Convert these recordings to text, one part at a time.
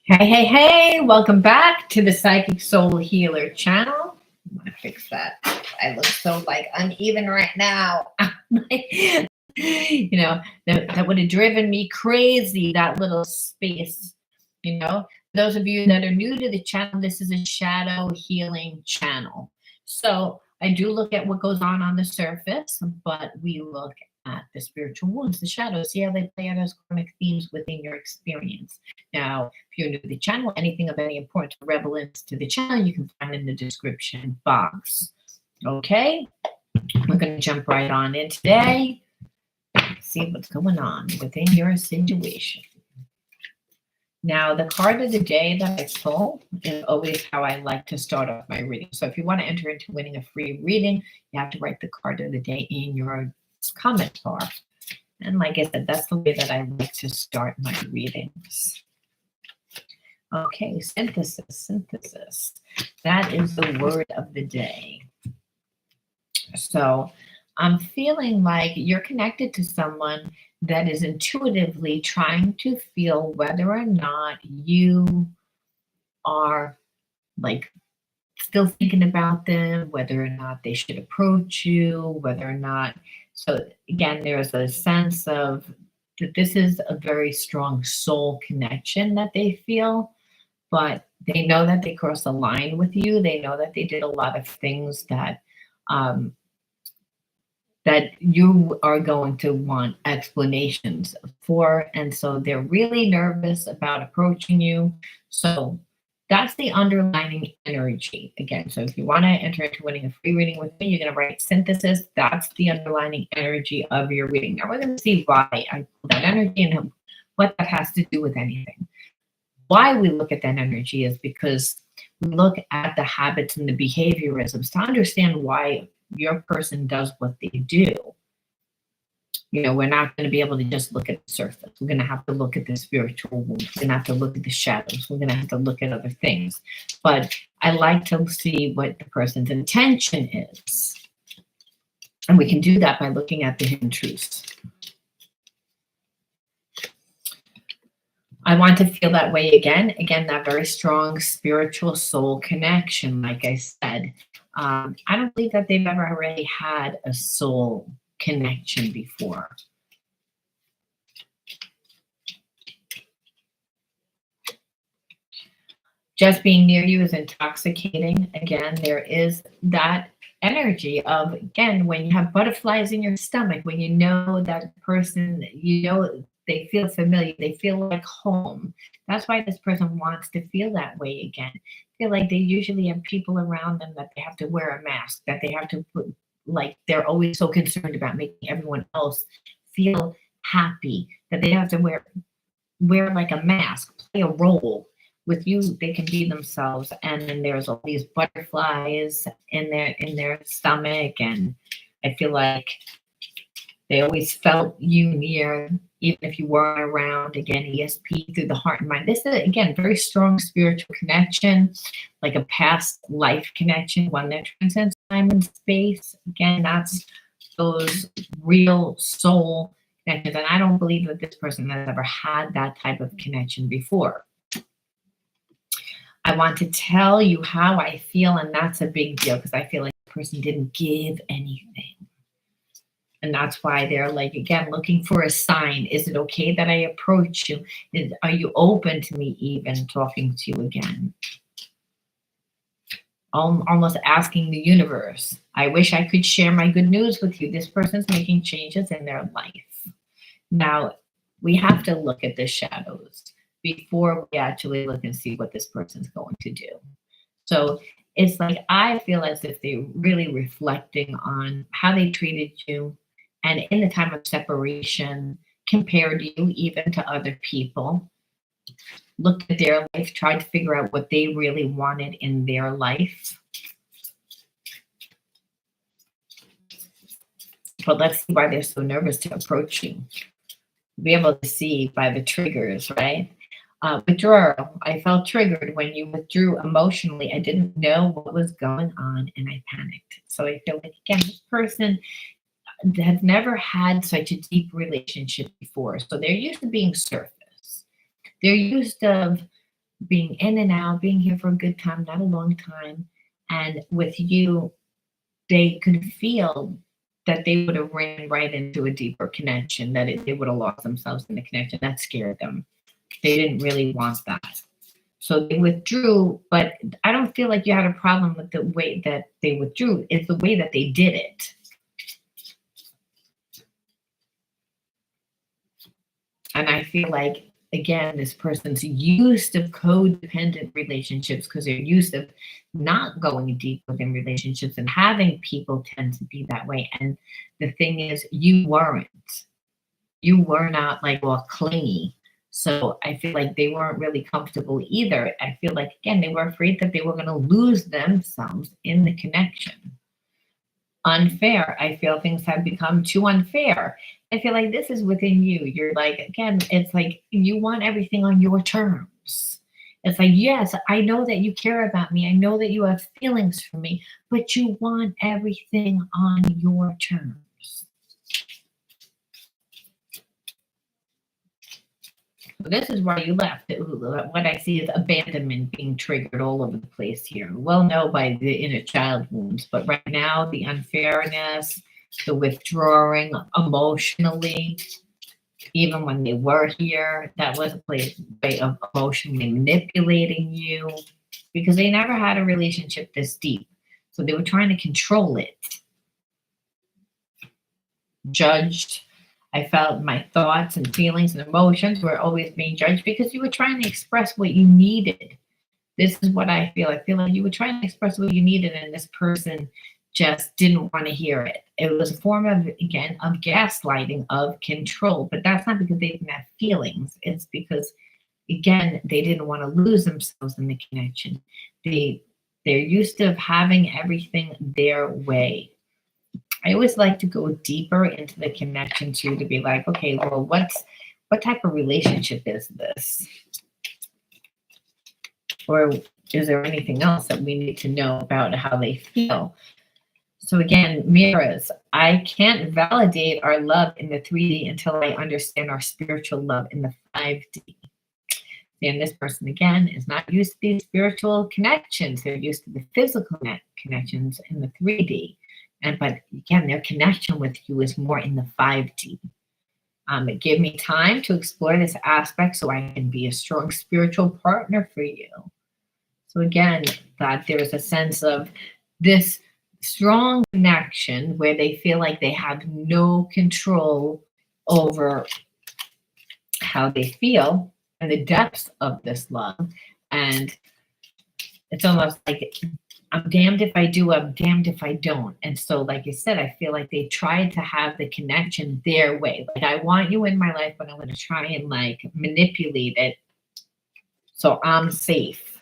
Hey, hey, hey, welcome back to the Psychic Soul Healer channel. I'm gonna fix that. I look so like uneven right now. That would have driven me crazy, that little space. Those of you that are new to the channel, this is a shadow healing channel. So I do look at what goes on the surface, but we look at the spiritual wounds, the shadows, see how they play out as karmic themes within your experience. Now, if you're new to the channel, anything of any importance or relevance to the channel, you can find in the description box. Okay, we're going to jump right on in today. See what's going on within your situation. Now, the card of the day that I pull is always how I like to start off my reading. So if you want to enter into winning a free reading, you have to write the card of the day in your comment bar. And like I said, that's the way that I like to start my readings. Okay, synthesis. That is the word of the day. So I'm feeling like you're connected to someone that is intuitively trying to feel whether or not you are like still thinking about them, whether or not they should approach you, whether or not. So again, there's a sense of that this is a very strong soul connection that they feel, but they know that they crossed a line with you. They know that they did a lot of things that um, that you are going to want explanations for. And so they're really nervous about approaching you. So that's the underlining energy again. So if you want to enter into winning a free reading with me, you're going to write synthesis. That's the underlining energy of your reading. Now we're going to see why I pull that energy and what that has to do with anything. Why we look at that energy is because we look at the habits and the behaviorisms to understand why your person does what they do. We're not going to be able to just look at the surface. We're going to have to look at the spiritual wounds. We're going to have to look at the shadows. We're going to have to look at other things. But I like to see what the person's intention is. And we can do that by looking at the hidden truths. I want to feel that way again. Again, that very strong spiritual soul connection, like I said. I don't believe that they've ever already had a soul connection before. Just being near you is intoxicating. Again, there is that energy of, again, when you have butterflies in your stomach, when you know that person, they feel familiar, they feel like home. That's why this person wants to feel that way again. Feel like they usually have people around them that they have to wear a mask, that they have to put, like they're always so concerned about making everyone else feel happy, that they have to wear like a mask, play a role. With you, they can be themselves, and then there's all these butterflies in their stomach, and I feel like they always felt you near, even if you weren't around. Again, ESP through the heart and mind. This is, again, very strong spiritual connection, like a past life connection, one that transcends time and space. Again, that's those real soul connections. And I don't believe that this person has ever had that type of connection before. I want to tell you how I feel, and that's a big deal because I feel like the person didn't give anything. And that's why they're like, again, looking for a sign. Is it okay that I approach you? Are you open to me even talking to you again? Almost asking the universe. I wish I could share my good news with you. This person's making changes in their life. Now, we have to look at the shadows before we actually look and see what this person's going to do. So it's like, I feel as if they're really reflecting on how they treated you, and in the time of separation, compared you even to other people, looked at their life, tried to figure out what they really wanted in their life. But let's see why they're so nervous to approach you. Be able to see by the triggers, right? Withdrawal. I felt triggered when you withdrew emotionally. I didn't know what was going on and I panicked. So I feel like, again, this person has never had such a deep relationship before. So they're used to being surface. They're used to being in and out, being here for a good time, not a long time. And with you, they could feel that they would have ran right into a deeper connection, that they would have lost themselves in the connection. That scared them. They didn't really want that. So they withdrew, but I don't feel like you had a problem with the way that they withdrew. It's the way that they did it. And I feel like, again, this person's used to codependent relationships because they're used to not going deep within relationships, and having people tend to be that way. And the thing is, you weren't. You were not like all clingy. So I feel like they weren't really comfortable either. I feel like, again, they were afraid that they were going to lose themselves in the connection. Unfair. I feel things have become too unfair. I feel like this is within you. You're like, again, it's like you want everything on your terms. It's like, yes, I know that you care about me. I know that you have feelings for me, but you want everything on your terms. This is why you left. What I see is abandonment being triggered all over the place here. Well, no, by the inner child wounds, but right now, the unfairness, the withdrawing emotionally, even when they were here, that was a way of emotionally manipulating you, because they never had a relationship this deep. So they were trying to control it. Judged. I felt my thoughts and feelings and emotions were always being judged because you were trying to express what you needed. This is what I feel. I feel like you were trying to express what you needed, and this person just didn't want to hear it. It was a form of, again, of gaslighting, of control. But that's not because they didn't have feelings. It's because, again, they didn't want to lose themselves in the connection. They're used to having everything their way. I always like to go deeper into the connection too, to be like, okay, well, what type of relationship is this? Or is there anything else that we need to know about how they feel? So again, mirrors. I can't validate our love in the 3D until I understand our spiritual love in the 5D. And this person, again, is not used to these spiritual connections. They're used to the physical connections in the 3D. But again, their connection with you is more in the 5D. Give me time to explore this aspect so I can be a strong spiritual partner for you. So again, that there's a sense of this strong connection where they feel like they have no control over how they feel and the depths of this love. And it's almost like, I'm damned if I do, I'm damned if I don't. And so, like I said, I feel like they tried to have the connection their way. Like, I want you in my life, but I'm going to try and like manipulate it so I'm safe.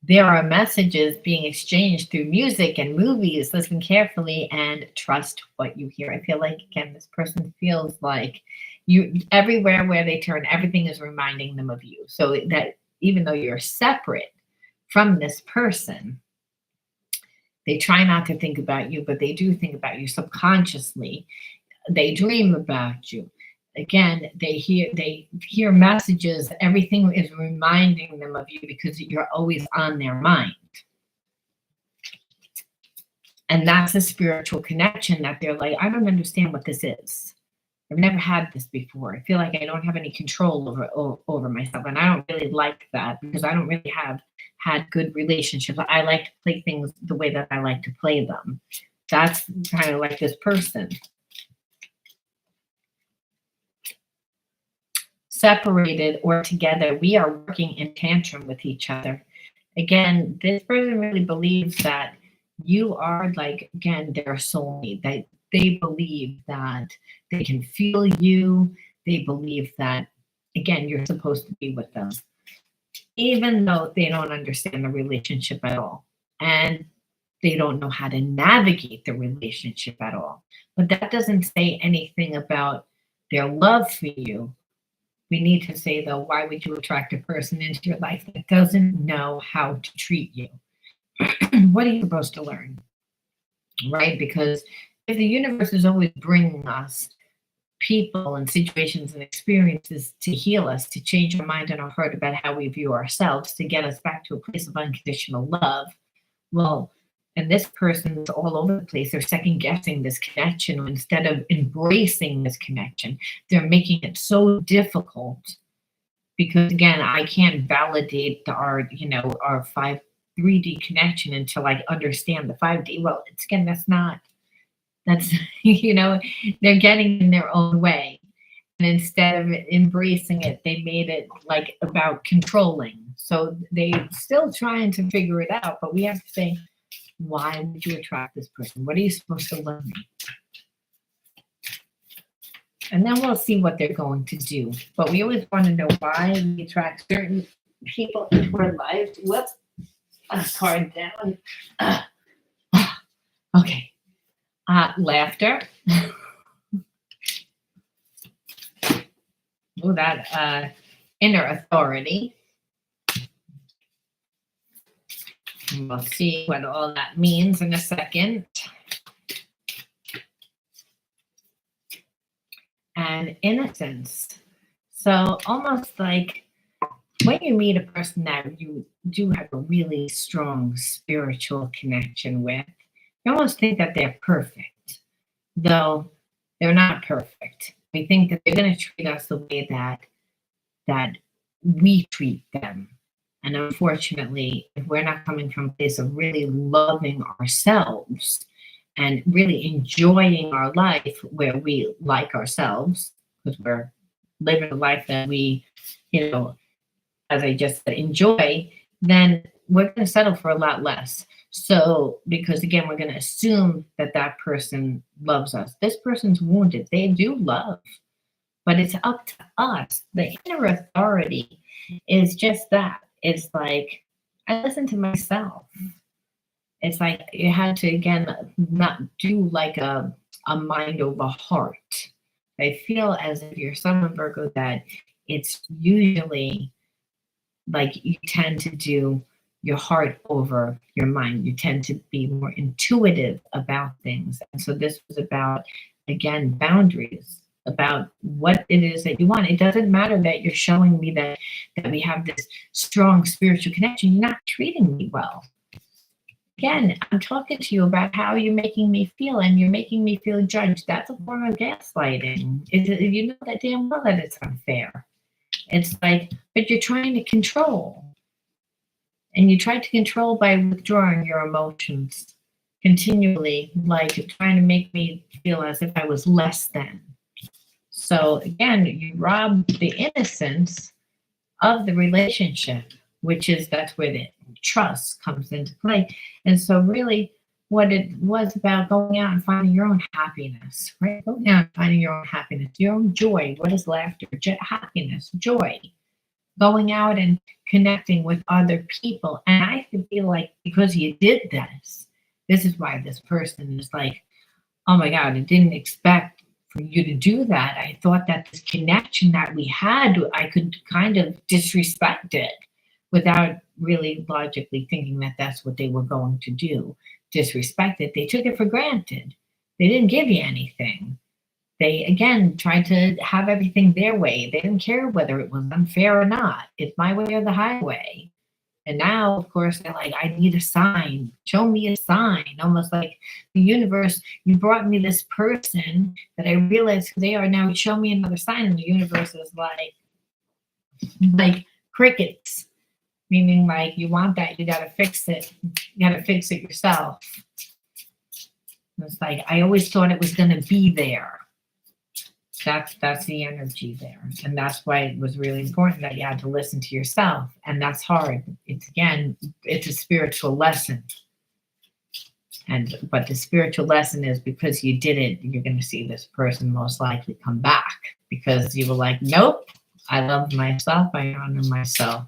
There are messages being exchanged through music and movies. Listen carefully and trust what you hear. I feel like, again, this person feels like you, everywhere where they turn, everything is reminding them of you. So that even though you're separate from this person, they try not to think about you, but they do think about you subconsciously. They dream about you. Again, they hear messages. Everything is reminding them of you because you're always on their mind. And that's a spiritual connection that they're like, I don't understand what this is. I've never had this before. I feel like I don't have any control over myself. And I don't really like that because I don't really have had good relationships. I like to play things the way that I like to play them. That's kind of like this person. Separated or together, we are working in tantrum with each other. Again, this person really believes that you are like, again, their soulmate. They believe that they can feel you. They believe that, again, you're supposed to be with them, even though they don't understand the relationship at all. And they don't know how to navigate the relationship at all. But that doesn't say anything about their love for you. We need to say, though, why would you attract a person into your life that doesn't know how to treat you? What are you supposed to learn? Right? Because if the universe is always bringing us people and situations and experiences to heal us, to change our mind and our heart about how we view ourselves, to get us back to a place of unconditional love. Well, and this person's all over the place. They're second guessing this connection instead of embracing this connection. They're making it so difficult because again, I can't validate our, our 3D connection until I understand the 5D. Well, it's again, that's they're getting in their own way. And instead of embracing it, they made it like about controlling. So they still trying to figure it out, but we have to say, why would you attract this person? What are you supposed to learn? And then we'll see what they're going to do. But we always want to know why we attract certain people into our lives. Whoops, card down. Okay. Laughter. Oh, that inner authority. And we'll see what all that means in a second. And innocence. So almost like when you meet a person that you do have a really strong spiritual connection with, you almost think that they're perfect, though they're not perfect. We think that they're going to treat us the way that we treat them. And unfortunately, if we're not coming from a place of really loving ourselves and really enjoying our life where we like ourselves, because we're living a life that we, as I just said, enjoy, then we're going to settle for a lot less. So, because again, we're going to assume that that person loves us. This person's wounded. They do love, but it's up to us. The inner authority is just that. It's like, I listen to myself. It's like you had to, again, not do like a mind over heart. I feel as if you're someone, Virgo, that it's usually like you tend to do your heart over your mind. You tend to be more intuitive about things. And so this was about, again, boundaries, about what it is that you want. It doesn't matter that you're showing me that we have this strong spiritual connection. You're not treating me well. Again, I'm talking to you about how you're making me feel, and you're making me feel judged. That's a form of gaslighting. You know that damn well that it's unfair. It's like, but you're trying to control. And you try to control by withdrawing your emotions continually, like trying to make me feel as if I was less than. So again, you rob the innocence of the relationship, that's where the trust comes into play. And so really what it was about going out and finding your own happiness, right? Going out and finding your own happiness, your own joy. What is laughter? Happiness, joy. Going out and connecting with other people. And I feel like because you did this is why this person is like, oh my God, I didn't expect for you to do that. I thought that this connection that we had, I could kind of disrespect it without really logically thinking that that's what they were going to do. Disrespect it. They took it for granted. They didn't give you anything. They, again, tried to have everything their way. They didn't care whether it was unfair or not. It's my way or the highway. And now, of course, they're like, I need a sign. Show me a sign. Almost like the universe, you brought me this person that I realized who they are. Now show me another sign. And the universe is like crickets. Meaning like, you want that, you got to fix it. You got to fix it yourself. It's like, I always thought it was going to be there. That's the energy there. And that's why it was really important that you had to listen to yourself. And that's hard. It's a spiritual lesson. But the spiritual lesson is because you did it, you're going to see this person most likely come back because you were like, nope, I love myself. I honor myself.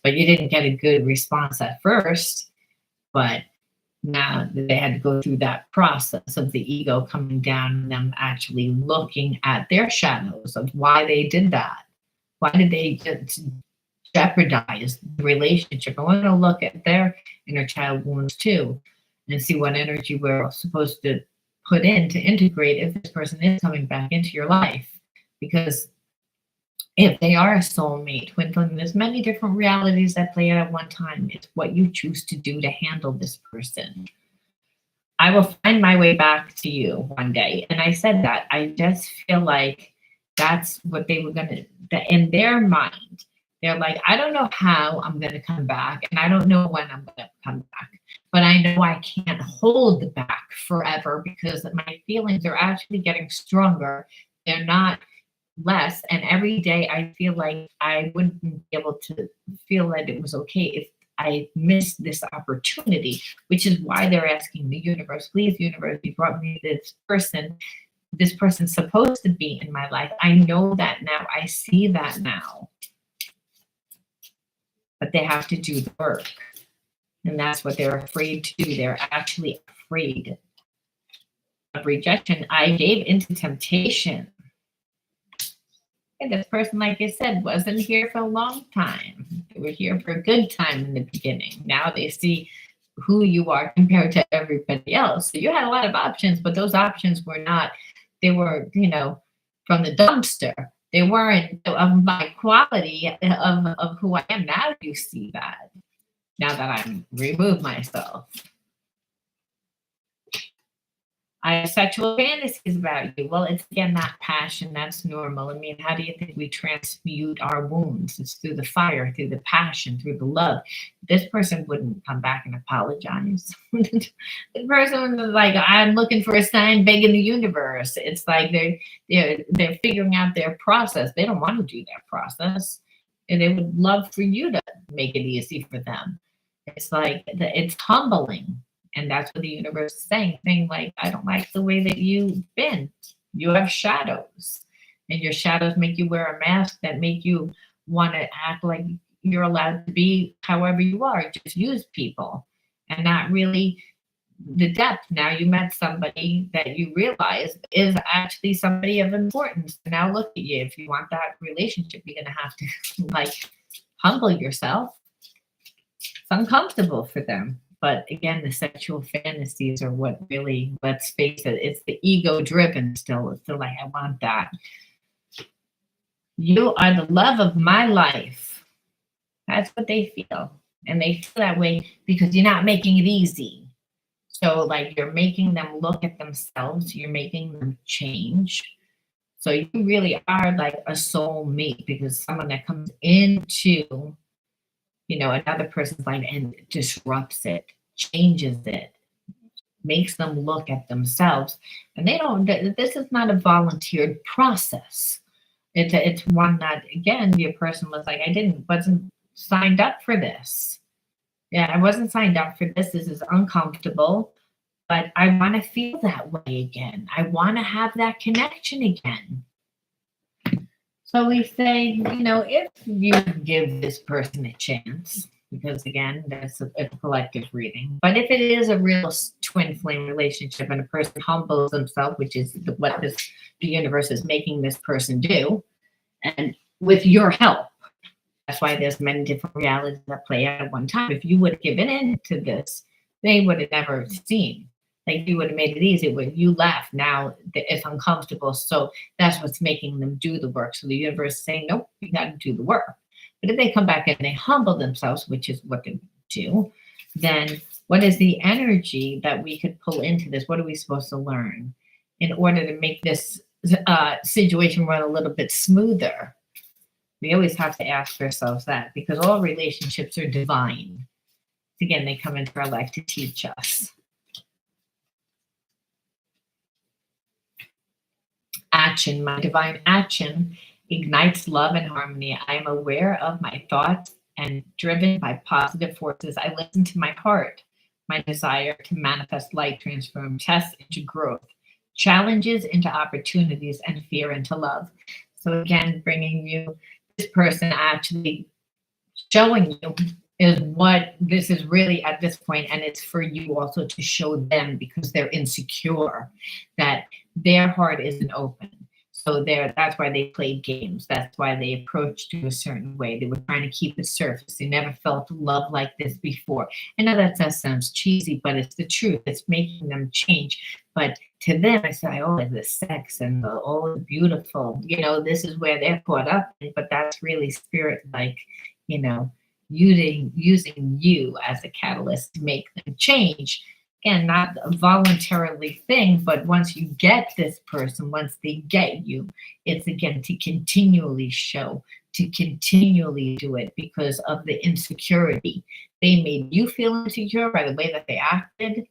But you didn't get a good response at first. But now they had to go through that process of the ego coming down and them actually looking at their shadows of why they did that. Why did they just jeopardize the relationship? I want to look at their inner child wounds too and see what energy we're supposed to put in to integrate if this person is coming back into your life. Because if they are a soulmate, when there's many different realities that play out at one time, it's what you choose to do to handle this person. I will find my way back to you one day. And I said that. I just feel like that's what they were going to, in their mind, they're like, I don't know how I'm going to come back, and I don't know when I'm going to come back, but I know I can't hold back forever because my feelings are actually getting stronger. They're not less. And every day I feel like I wouldn't be able to feel that it was okay if I missed this opportunity, which is why they're asking the universe, please, universe, you brought me this person. This person's supposed to be in my life. I know that now. I see that now. But they have to do the work. And that's what they're afraid to do. They're actually afraid of rejection. I gave into temptation. And this person, like I said, wasn't here for a long time. They were here for a good time in the beginning. Now they see who you are compared to everybody else. So you had a lot of options, but those options were not, they were, from the dumpster. They weren't of my quality of who I am. Now you see that. Now that I'm removed myself. I have sexual fantasies about you. Well, it's again that passion. That's normal. I mean, how do you think we transmute our wounds? It's through the fire, through the passion, through the love. This person wouldn't come back and apologize. The person was like, I'm looking for a sign, begging the universe. It's like they're figuring out their process. They don't want to do their process, and they would love for you to make it easy for them. It's like it's humbling. And that's what the universe is saying like, I don't like the way that you've been. You have shadows, and your shadows make you wear a mask that make you want to act like you're allowed to be however you are, just use people, and not really the depth. Now you met somebody that you realize is actually somebody of importance. Now look at you. If you want that relationship, you're going to have to humble yourself. It's uncomfortable for them. But again, the sexual fantasies are what really, let's face it, it's the ego driven still. It's still like, I want that. You are the love of my life. That's what they feel. And they feel that way because you're not making it easy. So like you're making them look at themselves. You're making them change. So you really are like a soul mate, because someone that comes into another person's life and disrupts it, changes it, makes them look at themselves. And this is not a volunteered process. It's one that, again, the person was like, wasn't signed up for this. Yeah, I wasn't signed up for this. This is uncomfortable, but I want to feel that way again. I want to have that connection again. So we say, if you give this person a chance, because again, that's a collective reading. But if it is a real twin flame relationship and a person humbles themselves, which is what the universe is making this person do, and with your help, that's why there's many different realities that play out at one time. If you would have given in to this, they would have never seen. Like you would have made it easy when you left. Now it's uncomfortable. So that's what's making them do the work. So the universe is saying, nope, you got to do the work. But if they come back and they humble themselves, which is what they do, then what is the energy that we could pull into this? What are we supposed to learn in order to make this situation run a little bit smoother? We always have to ask ourselves that, because all relationships are divine. Again, they come into our life to teach us. Action. My divine action ignites love and harmony. I am aware of my thoughts and driven by positive forces. I listen to my heart, my desire to manifest light, transform tests into growth, challenges into opportunities, and fear into love. So again, bringing you this person, actually showing you is what this is really at this point, and it's for you also to show them, because they're insecure, that their heart isn't open. So that's why they played games. That's why they approached you a certain way. They were trying to keep it surface. They never felt love like this before. I know that sounds cheesy, but it's the truth. It's making them change. But to them, I say, oh, the sex and the beautiful, this is where they're caught up in, but that's really spirit, like, you know, using you as a catalyst to make them change. Again, not a voluntarily thing, but once you get this person, once they get you, it's again to continually show, to continually do it because of the insecurity. They made you feel insecure by the way that they acted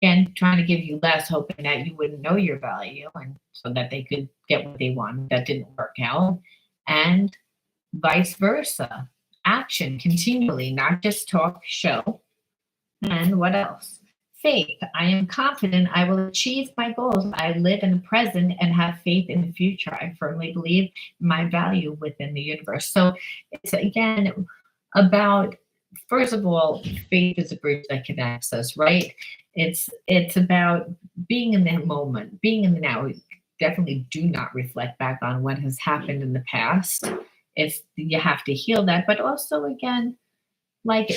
and trying to give you less, hoping that you wouldn't know your value and so that they could get what they wanted that didn't work out. And vice versa. Action continually, not just talk, show. And what else? Faith. I am confident I will achieve my goals. I live in the present and have faith in the future. I firmly believe my value within the universe. So it's again about, first of all, faith is a bridge that connects us, right? It's about being in the moment, being in the now. Definitely do not reflect back on what has happened in the past. If you have to heal that, but also again, like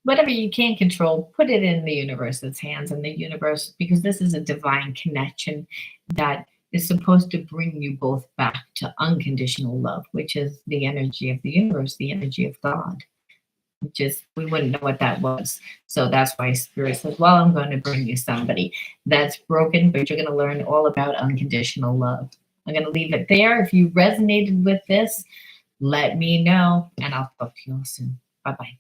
whatever you can't control, put it in the universe's hands and the universe, because this is a divine connection that is supposed to bring you both back to unconditional love, which is the energy of the universe, the energy of God, which is, we wouldn't know what that was. So that's why Spirit says, well, I'm going to bring you somebody that's broken, but you're going to learn all about unconditional love. I'm going to leave it there. If you resonated with this, let me know, and I'll talk to you all soon. Bye-bye.